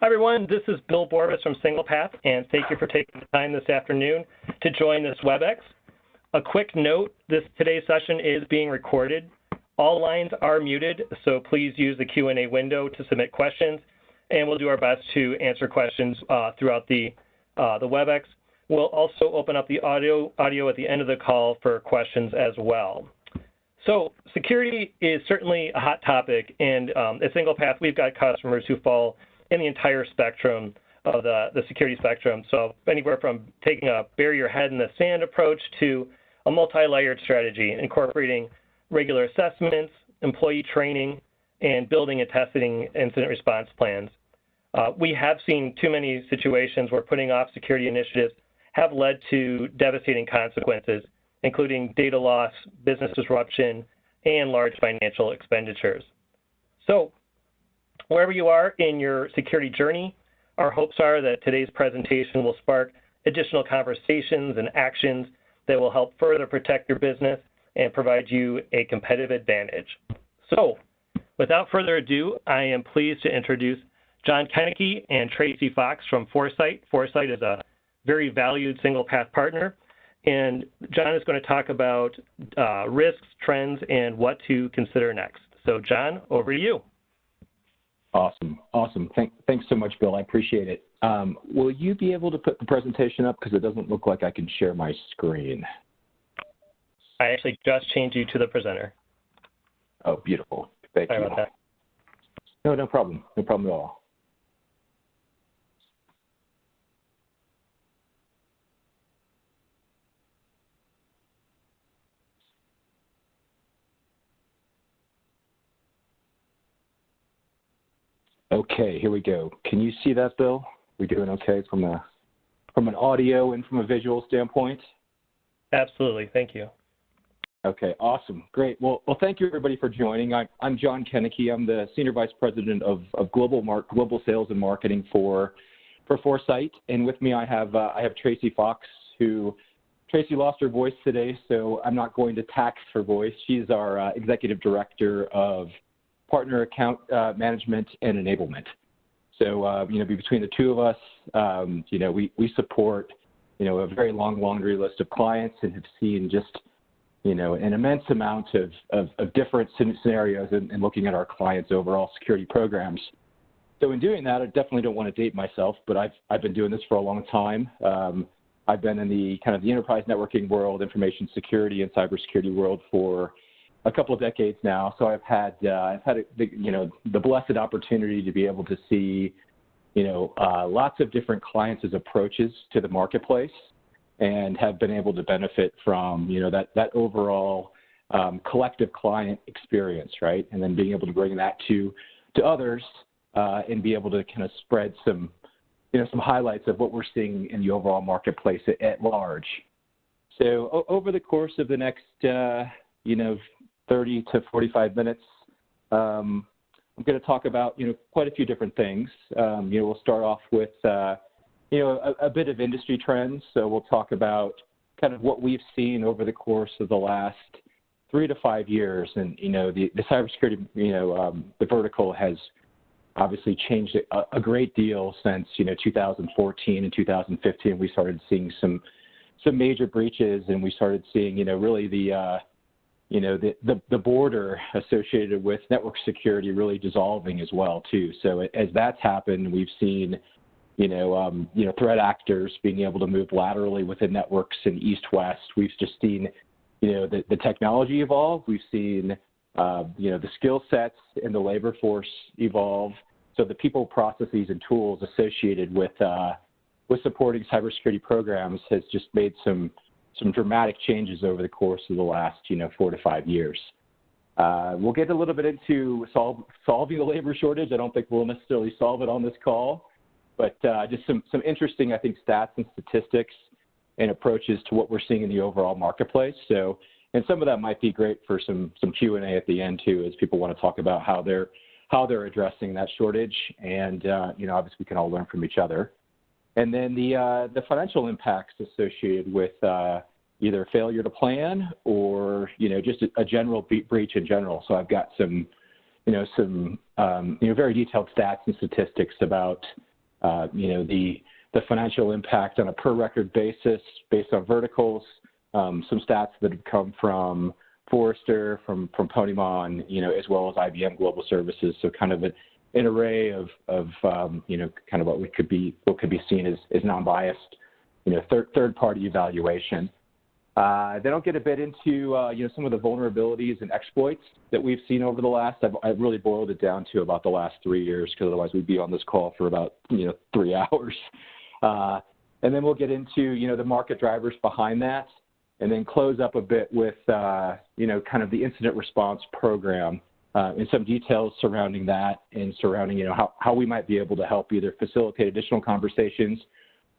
Hi, everyone. This is Bill Borvis from SinglePath, and thank you for taking the time this afternoon to join this WebEx. A quick note, today's session is being recorded. All lines are muted, so please use the Q&A window to submit questions, and we'll do our best to answer questions throughout the WebEx. We'll also open up the audio at the end of the call for questions as well. So security is certainly a hot topic, and at SinglePath, we've got customers who fall in the entire spectrum of the security spectrum. So anywhere from taking a bury your head in the sand approach to a multi-layered strategy, incorporating regular assessments, employee training, and building and testing incident response plans. We have seen too many situations where putting off security initiatives have led to devastating consequences, including data loss, business disruption, and large financial expenditures. So wherever you are in your security journey, our hopes are that today's presentation will spark additional conversations and actions that will help further protect your business and provide you a competitive advantage. So without further ado, I am pleased to introduce John Koenneke and Tracy Fox from Foresite. Foresite is a very valued SinglePath partner, and John is going to talk about risks, trends, and what to consider next. So John, over to you. Awesome. Thanks so much, Bill. I appreciate it. Will you be able to put the presentation up? Because it doesn't look like I can share my screen. I actually just changed you to the presenter. Oh, beautiful. Thank you. Sorry about that. No problem. No problem at all. Okay, here we go. Can you see that, Bill? We doing okay from an audio and from a visual standpoint? Absolutely. Thank you. Okay, awesome. Great. Well, thank you, everybody, for joining. I'm John Koenneke. I'm the Senior Vice President of Global Sales and Marketing for Foresite. And with me, I have Tracy Fox, Tracy lost her voice today, so I'm not going to tax her voice. She's our Executive Director of Partner Account Management and Enablement. So, between the two of us, we support, a very long laundry list of clients and have seen just, an immense amount of different scenarios in looking at our clients' overall security programs. So in doing that, I definitely don't want to date myself, but I've been doing this for a long time. I've been in the kind of the enterprise networking world, information security and cybersecurity world for a couple of decades now. So I've had the blessed opportunity to be able to see, lots of different clients' approaches to the marketplace, and have been able to benefit from, that overall collective client experience, right? And then being able to bring that to others and be able to kind of spread some highlights of what we're seeing in the overall marketplace at large. So over the course of the next, 30 to 45 minutes, I'm going to talk about, quite a few different things. We'll start off with, a bit of industry trends. So we'll talk about kind of what we've seen over the course of the last 3 to 5 years. And, the cybersecurity, the vertical has obviously changed a great deal since, 2014 and 2015. We started seeing some major breaches, and we started seeing, really the border associated with network security really dissolving as well too. So as that's happened, we've seen, threat actors being able to move laterally within networks in east-west. We've just seen, the technology evolve. We've seen, the skill sets and the labor force evolve. So the people, processes, and tools associated with supporting cybersecurity programs has just made some dramatic changes over the course of the last, 4 to 5 years. We'll get a little bit into solving the labor shortage. I don't think we'll necessarily solve it on this call, but just some interesting, I think, stats and statistics and approaches to what we're seeing in the overall marketplace. So, and some of that might be great for some Q&A at the end too, as people want to talk about how they're addressing that shortage, and obviously we can all learn from each other. And then the financial impacts associated with either failure to plan or just a general breach in general. So I've got some very detailed stats and statistics about the financial impact on a per record basis based on verticals, some stats that have come from Forrester, from Ponymon, as well as IBM Global Services. So kind of an array of kind of what could be seen as non-biased, third-party evaluation. They don't get a bit into some of the vulnerabilities and exploits that we've seen over the last. I've really boiled it down to about the last 3 years, because otherwise we'd be on this call for about 3 hours. And then we'll get into the market drivers behind that, and then close up a bit with kind of the incident response program and some details surrounding that, and surrounding how we might be able to help either facilitate additional conversations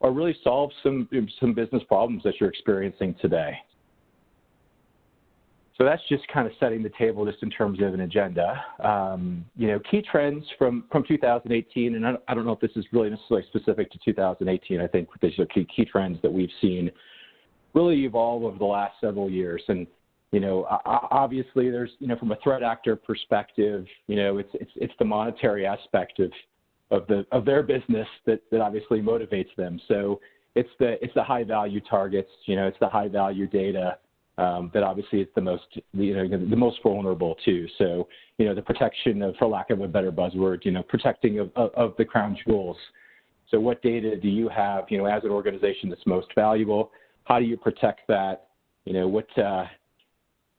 or really solve some business problems that you're experiencing today. So that's just kind of setting the table just in terms of an agenda. Key trends from 2018, and I don't know if this is really necessarily specific to 2018. I think these are key trends that we've seen really evolve over the last several years. And obviously there's from a threat actor perspective, it's the monetary aspect of their business that obviously motivates them. So it's the high value targets, it's the high value data that obviously is the most vulnerable too. So the protection of, for lack of a better buzzword, protecting of the crown jewels. So what data do you have, as an organization that's most valuable? How do you protect that?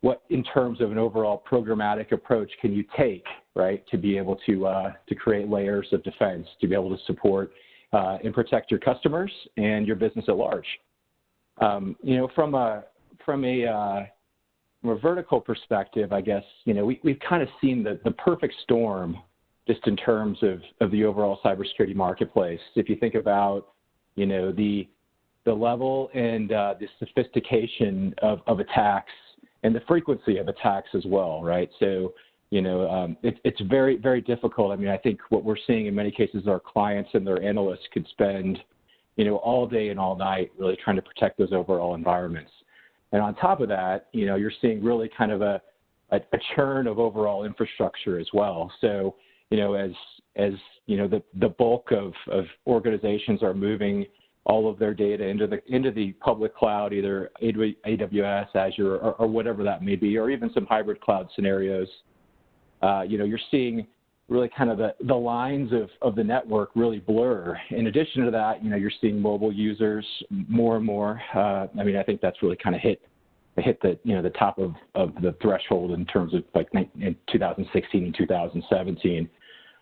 What in terms of an overall programmatic approach can you take, right, to be able to create layers of defense, to be able to support and protect your customers and your business at large? From a vertical perspective, I guess, we've kind of seen the perfect storm just in terms of the overall cybersecurity marketplace. If you think about, the level and the sophistication of attacks and the frequency of attacks as well, right? So, it's very, very difficult. I mean, I think what we're seeing in many cases, our clients and their analysts could spend, all day and all night really trying to protect those overall environments. And on top of that, you're seeing really kind of a churn of overall infrastructure as well. So, as the bulk of organizations are moving all of their data into the public cloud, either AWS, Azure, or whatever that may be, or even some hybrid cloud scenarios, you're seeing really kind of the lines of the network really blur. In addition to that, you're seeing mobile users more and more. I think that's really kind of hit the top of the threshold in terms of like in 2016 and 2017.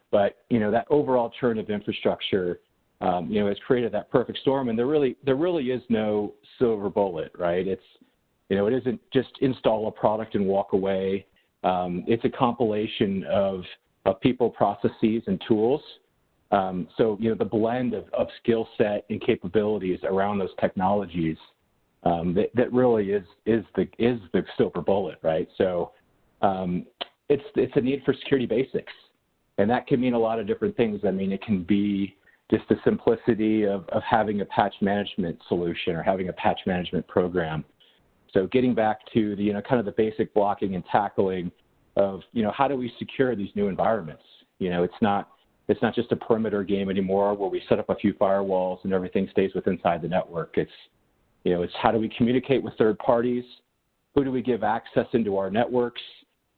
But that overall churn of infrastructure, has created that perfect storm, and there really is no silver bullet, right? It isn't just install a product and walk away. It's a compilation of people, processes, and tools. So the blend of skill set and capabilities around those technologies that really is the silver bullet, right? So it's a need for security basics, and that can mean a lot of different things. I mean, it can be just the simplicity of having a patch management solution or having a patch management program. So getting back to the kind of the basic blocking and tackling of how do we secure these new environments? It's not just a perimeter game anymore where we set up a few firewalls and everything stays inside the network. It's how do we communicate with third parties? Who do we give access into our networks?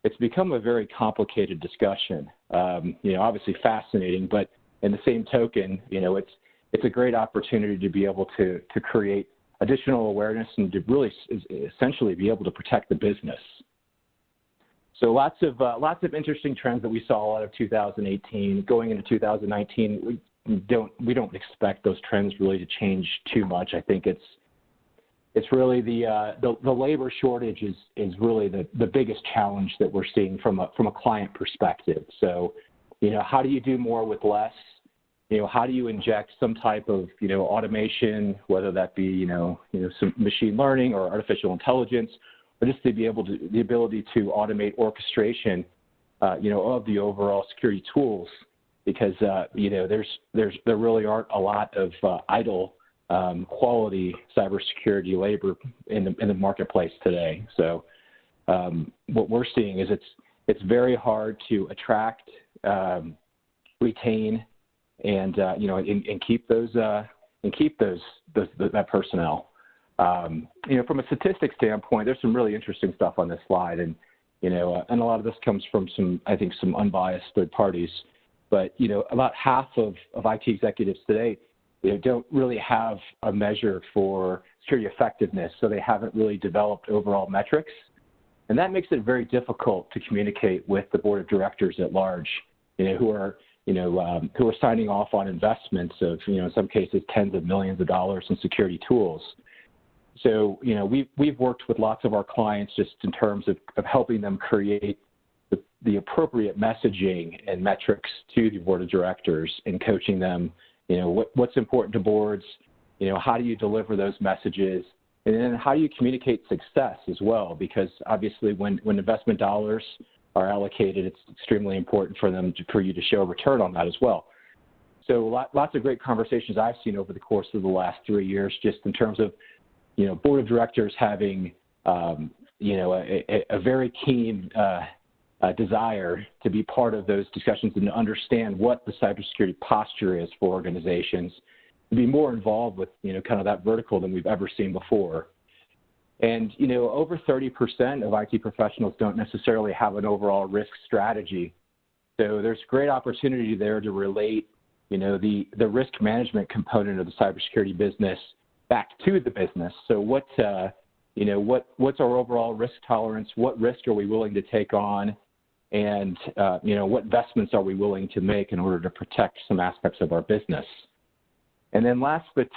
It's become a very complicated discussion. Obviously fascinating, but in the same token, it's a great opportunity to be able to create additional awareness and to really essentially be able to protect the business. So lots of interesting trends that we saw out of 2018. Going into 2019, we don't expect those trends really to change too much. I think it's really the labor shortage is really the biggest challenge that we're seeing from a client perspective. So, how do you do more with less? How do you inject some type of automation, whether that be some machine learning or artificial intelligence, or just the ability to automate orchestration, of the overall security tools, because there really aren't a lot of idle quality cybersecurity labor in the marketplace today. So what we're seeing is it's very hard to attract, retain, and keep that personnel. From a statistics standpoint, there's some really interesting stuff on this slide, and a lot of this comes from some unbiased third parties. But about half of IT executives today don't really have a measure for security effectiveness, so they haven't really developed overall metrics, and that makes it very difficult to communicate with the board of directors at large, who are signing off on investments of in some cases tens of millions of dollars in security tools. So we've worked with lots of our clients just in terms of helping them create the appropriate messaging and metrics to the board of directors and coaching them. What's important to boards, how do you deliver those messages, and then how do you communicate success as well, because obviously when investment dollars are allocated, it's extremely important for you to show a return on that as well. So lots of great conversations I've seen over the course of the last 3 years, just in terms of board of directors having a very keen desire to be part of those discussions and to understand what the cybersecurity posture is for organizations, to be more involved with kind of that vertical than we've ever seen before. And over 30% of IT professionals don't necessarily have an overall risk strategy. So there's great opportunity there to relate the risk management component of the cybersecurity business back to the business. So what's our overall risk tolerance? What risk are we willing to take on? And what investments are we willing to make in order to protect some aspects of our business? And then last but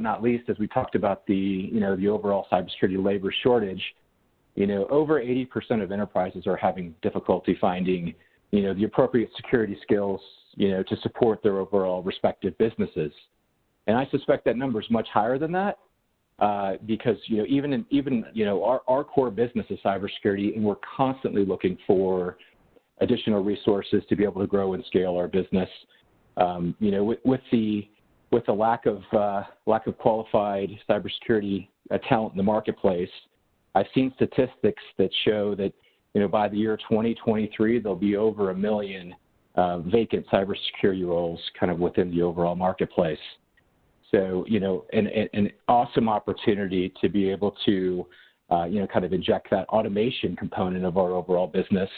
not least, as we talked about the overall cybersecurity labor shortage, over 80% of enterprises are having difficulty finding the appropriate security skills to support their overall respective businesses. And I suspect that number is much higher than that because even our core business is cybersecurity, and we're constantly looking for additional resources to be able to grow and scale our business. With the lack of qualified cybersecurity talent in the marketplace, I've seen statistics that show that by the year 2023 there'll be over 1 million vacant cybersecurity roles kind of within the overall marketplace. So an awesome opportunity to be able to kind of inject that automation component of our overall business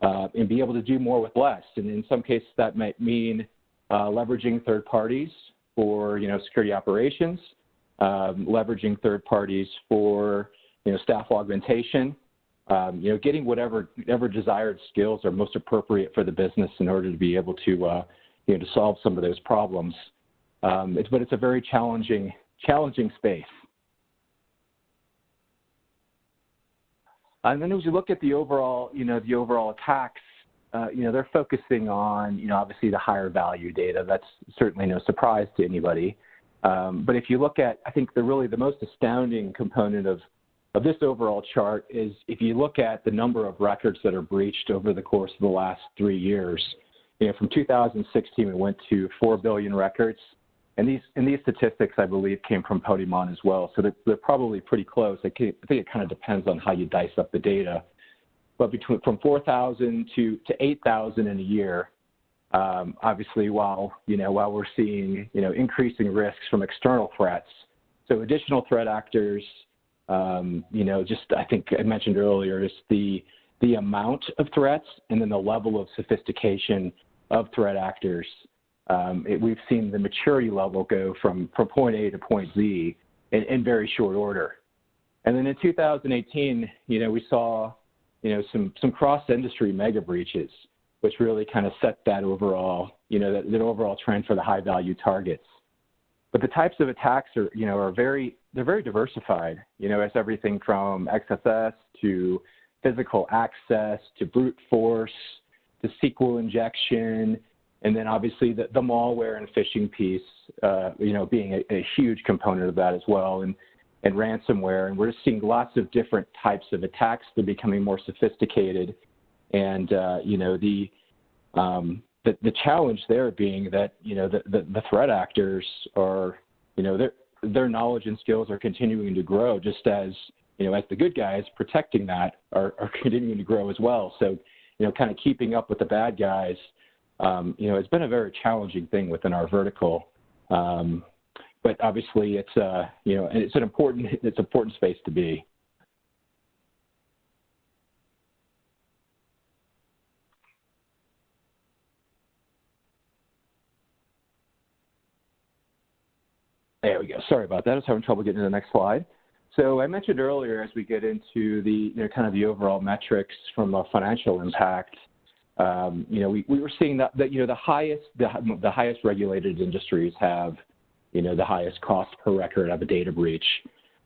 and be able to do more with less. And in some cases that might mean leveraging third parties for security operations, leveraging third parties for staff augmentation, getting whatever desired skills are most appropriate for the business in order to be able to to solve some of those problems. But it's a very challenging space. And then as you look at the overall attacks, they're focusing on, obviously the higher value data. That's certainly no surprise to anybody. But if you look at, I think the most astounding component of this overall chart is if you look at the number of records that are breached over the course of the last 3 years. From 2016, we went to 4 billion records. And these statistics, I believe, came from Podimon as well. So they're probably pretty close. I think it kind of depends on how you dice up the data. But from 4,000 to 8,000 in a year, obviously, while we're seeing increasing risks from external threats, so additional threat actors, just I think I mentioned earlier is the amount of threats and then the level of sophistication of threat actors. We've seen the maturity level go from point A to point Z in very short order. And then in 2018, we saw some cross-industry mega breaches, which really kind of set that overall, that overall trend for the high-value targets. But the types of attacks are very diversified. It's everything from XSS to physical access to brute force to SQL injection, and then obviously the malware and phishing piece, being a huge component of that as well, and ransomware. And we're just seeing lots of different types of attacks. They're becoming more sophisticated, and the challenge there being that the threat actors are their knowledge and skills are continuing to grow, just as as the good guys protecting that are continuing to grow as well. So kind of keeping up with the bad guys it's been a very challenging thing within our vertical. But obviously, it's it's an important space to be. There we go. Sorry about that. I was having trouble getting to the next slide. So I mentioned earlier, as we get into the kind of the overall metrics from a financial impact, we were seeing that the highest regulated industries have the highest cost per record of a data breach.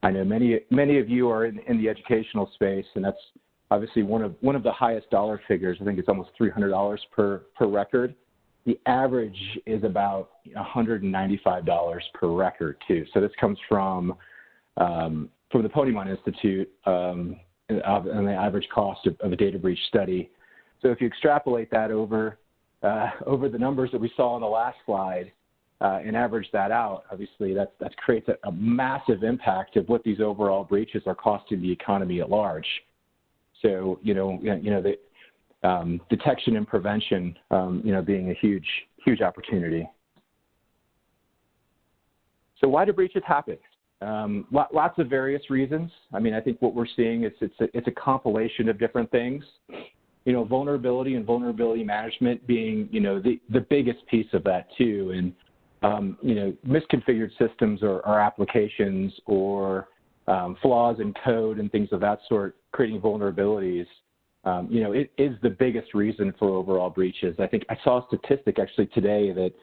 I know many of you are in the educational space, and that's obviously one of the highest dollar figures. I think it's almost $300 per record. The average is about $195 per record too. So this comes from the Podimon Institute and the average cost of a data breach study. So if you extrapolate that over the numbers that we saw on the last slide and average that out, obviously that creates a massive impact of what these overall breaches are costing the economy at large. So detection and prevention, being a huge opportunity. So why do breaches happen? Lots of various reasons. I mean, I think what we're seeing is it's a compilation of different things. Vulnerability and vulnerability management being, the biggest piece of that too. And, misconfigured systems or applications or flaws in code and things of that sort, creating vulnerabilities. It is the biggest reason for overall breaches. I think I saw a statistic actually today that,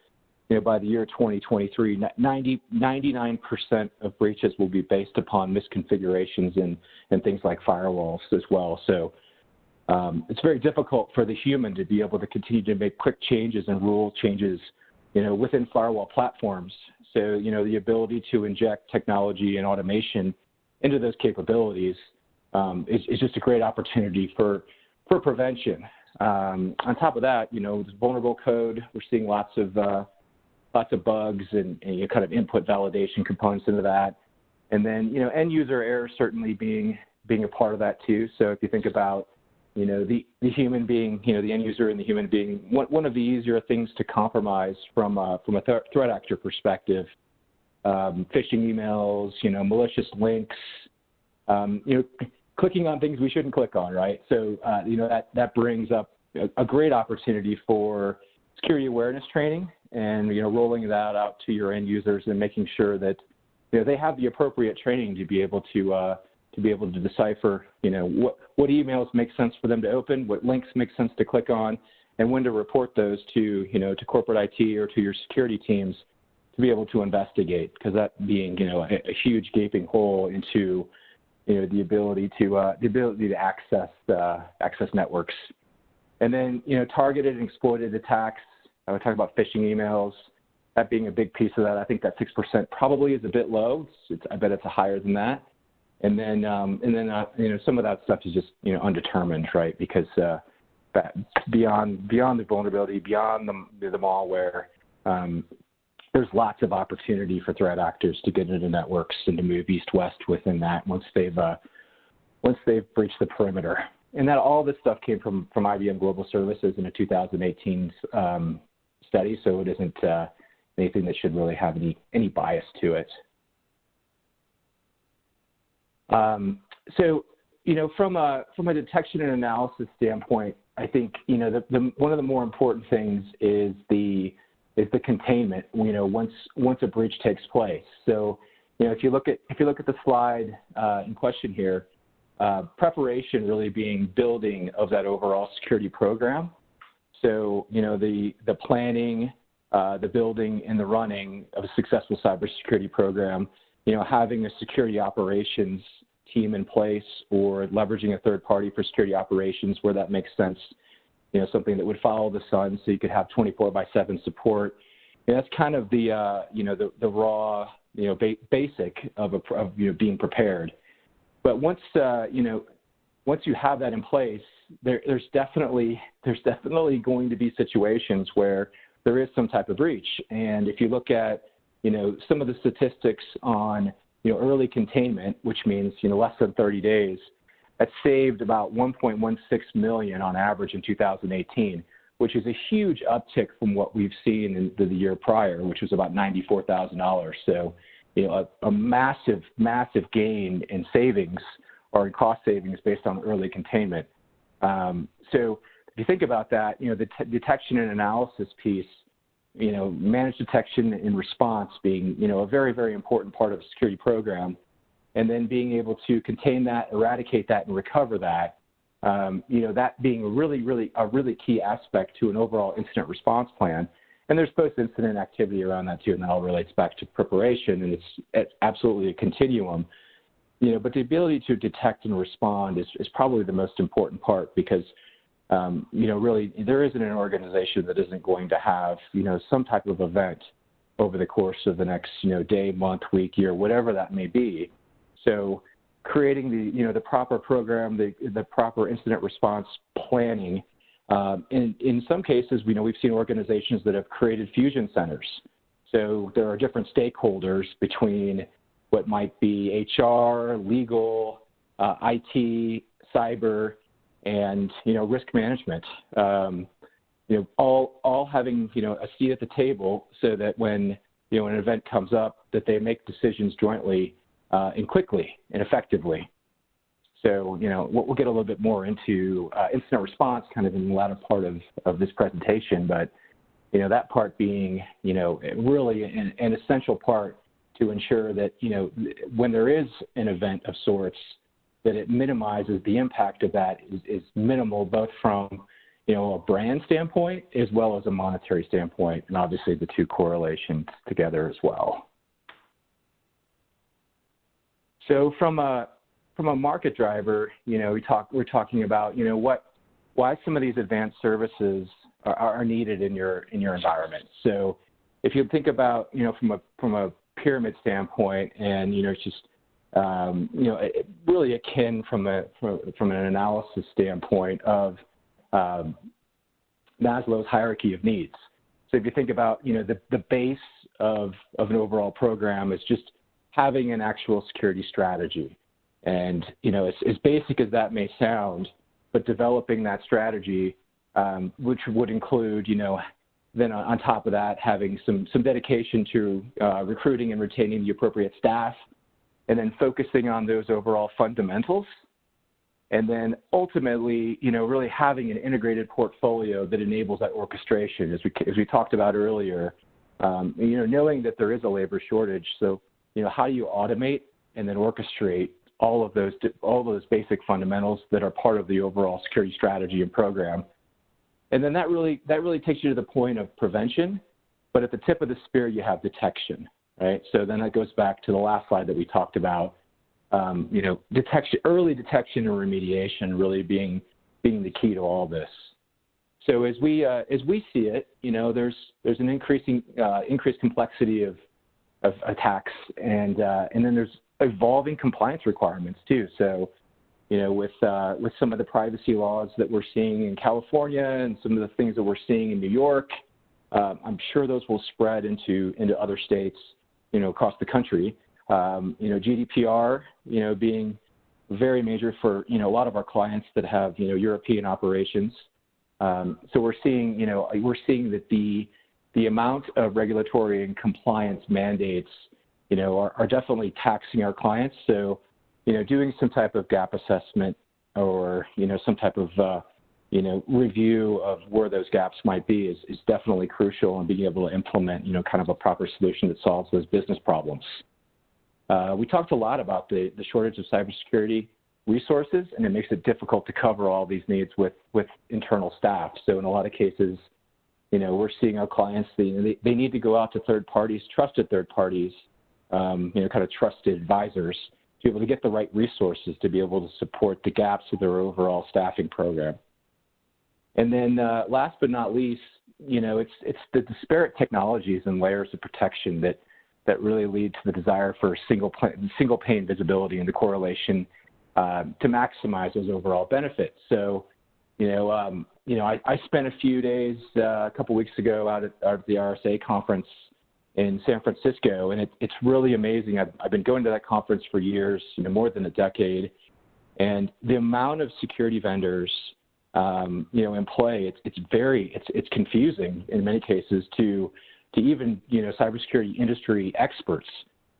by the year 2023, 99% of breaches will be based upon misconfigurations and things like firewalls as well. So it's very difficult for the human to be able to continue to make quick changes and rule changes, within firewall platforms. So, the ability to inject technology and automation into those capabilities is just a great opportunity for prevention. On top of that, with vulnerable code, we're seeing lots of bugs and kind of input validation components into that. And then, end user error certainly being a part of that too. So if you think about, the human being, the end user and the human being, one of the easier things to compromise from a threat actor perspective, phishing emails, malicious links, clicking on things we shouldn't click on, right? So, that brings up a great opportunity for security awareness training and, rolling that out to your end users and making sure that, they have the appropriate training to be able to decipher, what emails make sense for them to open, what links make sense to click on, and when to report those to corporate IT or to your security teams to be able to investigate, because that being, a huge gaping hole into, the ability to access networks. And then, targeted and exploited attacks. I would talk about phishing emails, that being a big piece of that. I think that 6% probably is a bit low. I bet it's higher than that. And then some of that stuff is just, undetermined, right? Because beyond the vulnerability, beyond the malware, there's lots of opportunity for threat actors to get into networks and to move east-west within that once they've breached the perimeter. And that all this stuff came from IBM Global Services in a 2018 study, so it isn't anything that should really have any bias to it. So, from a detection and analysis standpoint, I think, one of the more important things is the containment, once a breach takes place. So, if you look at the slide in question here, preparation really being building of that overall security program. So, the planning, the building and the running of a successful cybersecurity program, having a security operations team in place or leveraging a third party for security operations where that makes sense, something that would follow the sun so you could have 24/7 support. And that's kind of the raw, basic of being prepared. But once you have that in place, there's definitely going to be situations where there is some type of breach. And if you look at, some of the statistics on, early containment, which means, less than 30 days, that saved about 1.16 million on average in 2018. which is a huge uptick from what we've seen in the year prior, which was about $94,000. So, a massive, massive gain in savings or in cost savings based on early containment. So if you think about that, the detection and analysis piece, managed detection and response being, a very, very important part of a security program, and then being able to contain that, eradicate that, and recover that, that being a really key aspect to an overall incident response plan. And there's post-incident activity around that too, and that all relates back to preparation, and it's absolutely a continuum. But the ability to detect and respond is probably the most important part because, really there isn't an organization that isn't going to have, some type of event over the course of the next, day, month, week, year, whatever that may be. So creating the proper program, the proper incident response planning. In some cases, we've seen organizations that have created fusion centers. So there are different stakeholders between what might be HR, legal, IT, cyber, and risk management. All having a seat at the table so that when an event comes up, that they make decisions jointly and quickly and effectively. So, we'll get a little bit more into incident response kind of in the latter part of this presentation, but, that part being, really an essential part to ensure that, when there is an event of sorts, that it minimizes the impact of that is minimal, both from, a brand standpoint as well as a monetary standpoint, and obviously the two correlations together as well. So from a market driver, we're talking about, why some of these advanced services are needed in your environment. So if you think about, from a pyramid standpoint, and it's just really akin from an analysis standpoint of Maslow's hierarchy of needs. So if you think about the base of an overall program is just having an actual security strategy, and as basic as that may sound, but developing that strategy, which would include then on top of that, having some dedication to recruiting and retaining the appropriate staff, and then focusing on those overall fundamentals. And then ultimately, really having an integrated portfolio that enables that orchestration, as we talked about earlier, knowing that there is a labor shortage. So, how do you automate and then orchestrate all of those basic fundamentals that are part of the overall security strategy and program? And then that really takes you to the point of prevention, but at the tip of the spear, you have detection, right? So then that goes back to the last slide that we talked about, early detection and remediation really being the key to all this. So as we see it, there's an increased complexity of attacks, and then there's evolving compliance requirements too. So, with some of the privacy laws that we're seeing in California and some of the things that we're seeing in New York, I'm sure those will spread into other states, across the country. GDPR, being very major for, a lot of our clients that have, European operations. So we're seeing that the amount of regulatory and compliance mandates, are definitely taxing our clients. So, doing some type of gap assessment or, some type of, review of where those gaps might be is definitely crucial, and being able to implement, kind of a proper solution that solves those business problems. We talked a lot about the shortage of cybersecurity resources, and it makes it difficult to cover all these needs with internal staff. So in a lot of cases, we're seeing our clients, they need to go out to third parties, trusted third parties, kind of trusted advisors, to be able to get the right resources to be able to support the gaps of their overall staffing program. And then last but not least, it's the disparate technologies and layers of protection that really lead to the desire for single pane visibility and the correlation to maximize those overall benefits. So, I spent a few days a couple weeks ago out at the RSA conference in San Francisco, and it's really amazing. I've been going to that conference for years, more than a decade, and the amount of security vendors in play, it's confusing in many cases to even, cybersecurity industry experts.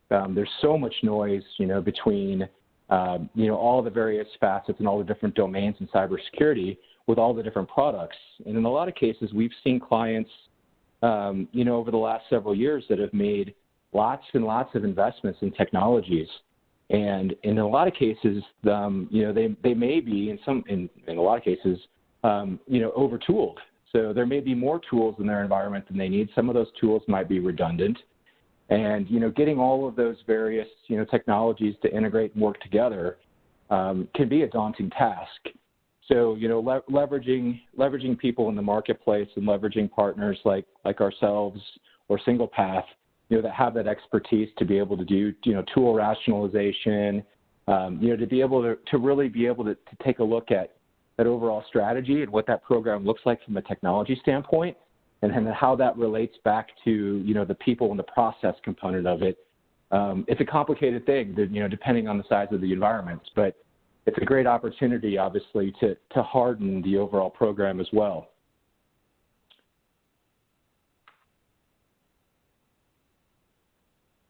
There's so much noise, between, all the various facets and all the different domains in cybersecurity with all the different products. And in a lot of cases, we've seen clients, over the last several years that have made lots and lots of investments in technologies. And in a lot of cases, they may be in a lot of cases, overtooled. So there may be more tools in their environment than they need. Some of those tools might be redundant. And, getting all of those various, technologies to integrate and work together can be a daunting task. So, leveraging people in the marketplace and leveraging partners like ourselves or SinglePath, that have that expertise to be able to do, tool rationalization, to be able to really be able to take a look at that overall strategy and what that program looks like from a technology standpoint, and then how that relates back to, the people and the process component of it. It's a complicated thing, depending on the size of the environment, but it's a great opportunity, obviously, to harden the overall program as well.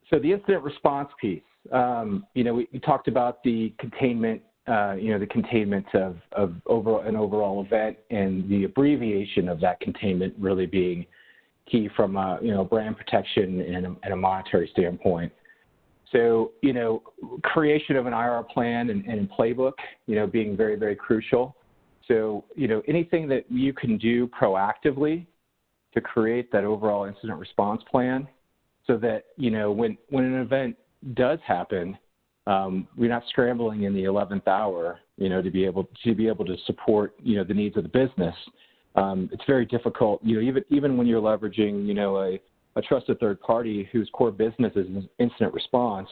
So the incident response piece, we talked about the containment, the containment of an overall event and the abbreviation of that containment really being key from brand protection and a monetary standpoint. So, creation of an IR plan and playbook, being very, very crucial. So, anything that you can do proactively to create that overall incident response plan so that, when an event does happen, we're not scrambling in the 11th hour, to be able to support, the needs of the business. It's very difficult, even when you're leveraging, a trusted third party whose core business is incident response.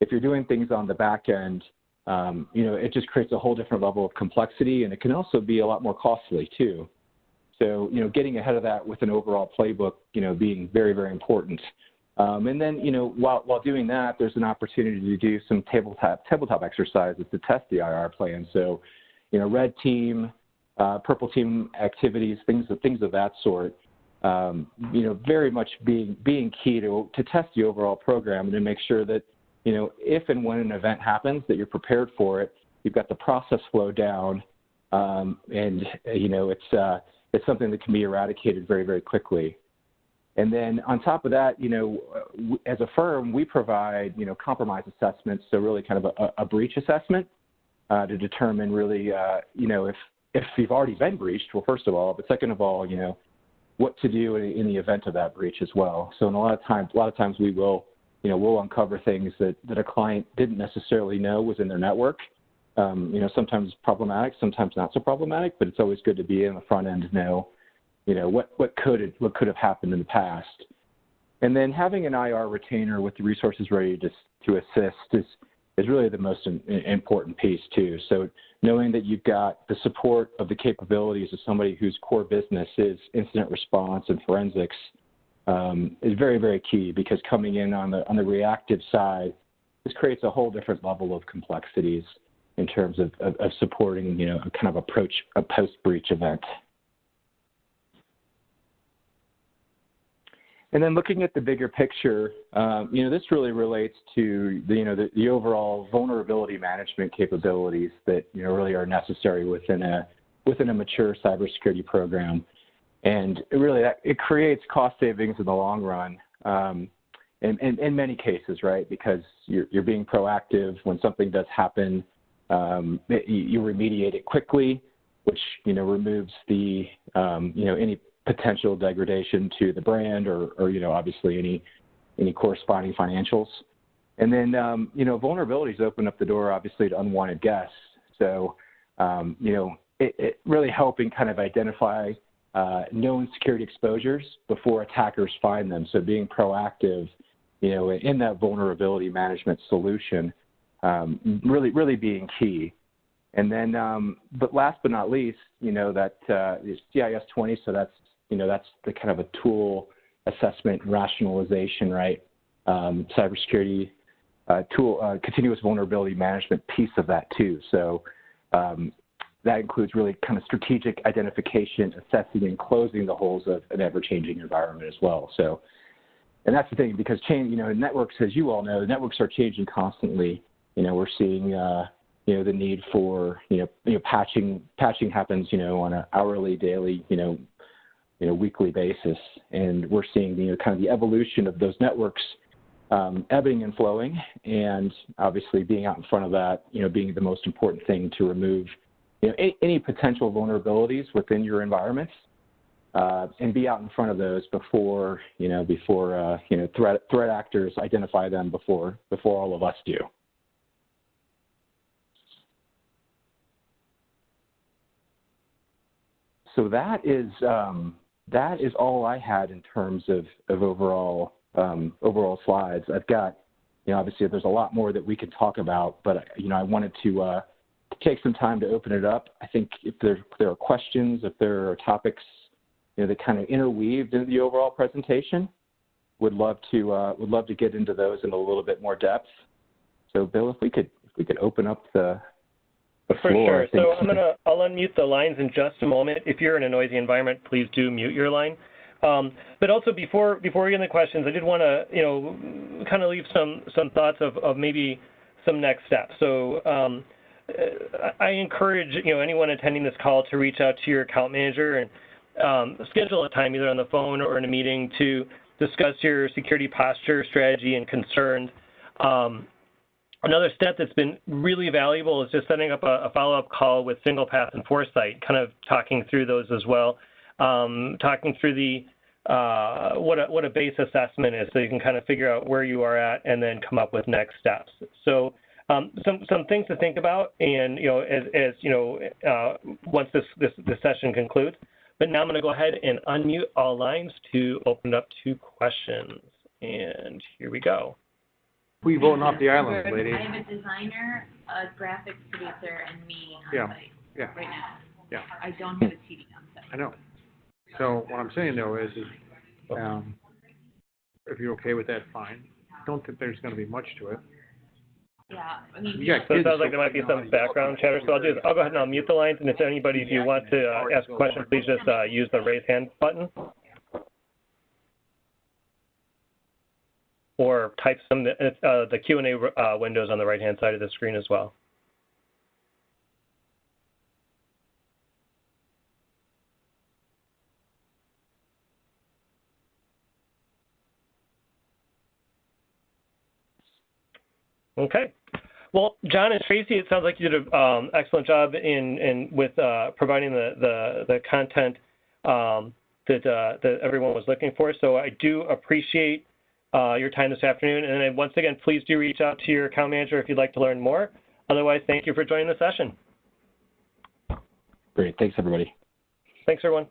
If you're doing things on the back end, it just creates a whole different level of complexity, and it can also be a lot more costly too. So, getting ahead of that with an overall playbook, being very, very important. And then, while doing that, there's an opportunity to do some tabletop exercises to test the IR plan. So, red team, purple team activities, things of that sort. Very much being key to test the overall program and to make sure that, if and when an event happens, that you're prepared for it. You've got the process flow down, and it's something that can be eradicated very, very quickly. And then on top of that, as a firm, we provide, compromise assessments, so really kind of a breach assessment to determine really, if you've already been breached, well, first of all, but second of all, what to do in the event of that breach as well. So in a lot of times we will, we'll uncover things that a client didn't necessarily know was in their network. Sometimes problematic, sometimes not so problematic, but it's always good to be in the front end to know, what could have happened in the past. And then having an IR retainer with the resources ready to assist is really the most important piece too. So knowing that you've got the support of the capabilities of somebody whose core business is incident response and forensics is very, very key, because coming in on the reactive side, this creates a whole different level of complexities in terms of supporting, a kind of approach a post-breach event. And then looking at the bigger picture, this really relates to the overall vulnerability management capabilities that really are necessary within a mature cybersecurity program, and it creates cost savings in the long run. In many cases, right? Because you're being proactive when something does happen, you remediate it quickly, which removes the any potential degradation to the brand or obviously any corresponding financials. And then, vulnerabilities open up the door, obviously, to unwanted guests. So, it really helping kind of identify known security exposures before attackers find them. So being proactive, in that vulnerability management solution, really being key. And then, but last but not least, that is CIS 20. So that's the kind of a tool assessment rationalization, right? Cybersecurity tool, continuous vulnerability management piece of that too. So, that includes really kind of strategic identification, assessing, and closing the holes of an ever-changing environment as well. So, and that's the thing, because networks, as you all know, networks are changing constantly. We're seeing, the need for, patching happens, on an hourly, daily, weekly basis, and we're seeing, kind of the evolution of those networks ebbing and flowing, and obviously being out in front of that, being the most important thing to remove, any potential vulnerabilities within your environments, and be out in front of those before threat actors identify them before all of us do. So that is all I had in terms of overall slides. I've got, obviously there's a lot more that we could talk about, but I wanted to take some time to open it up. I think if there are questions, if there are topics, that kind of interweaved into the overall presentation, would love to get into those in a little bit more depth. So Bill, if we could open up the For floor. Sure. So I'll unmute the lines in just a moment. If you're in a noisy environment, please do mute your line. But also before we get into questions, I did want to kind of leave some thoughts of maybe some next steps. So I encourage anyone attending this call to reach out to your account manager and schedule a time either on the phone or in a meeting to discuss your security posture, strategy, and concerns. Another step that's been really valuable is just setting up a follow-up call with SinglePath and Foresite, kind of talking through those as well, talking through the what a base assessment is, so you can kind of figure out where you are at and then come up with next steps. So some things to think about, and as once this session concludes. But now I'm going to go ahead and unmute all lines to open up to questions, and here we go. We voting off the island, ladies. I have a designer, a graphics producer, and me on site right now. Yeah. I don't have a TV on site. I know. So what I'm saying though is if you're okay with that, fine. Don't think there's going to be much to it. Yeah, I mean. So it sounds like there might be some background chatter. So I'll go ahead and I'll mute the lines. And if anybody, if you want to ask a question, please just use the raise hand button. Or type the Q&A windows on the right-hand side of the screen as well. Okay. Well, John and Tracy, it sounds like you did an excellent job with providing the content that everyone was looking for. So I do appreciate your time this afternoon. And then once again, please do reach out to your account manager if you'd like to learn more. Otherwise, thank you for joining the session. Great. Thanks, everybody. Thanks, everyone.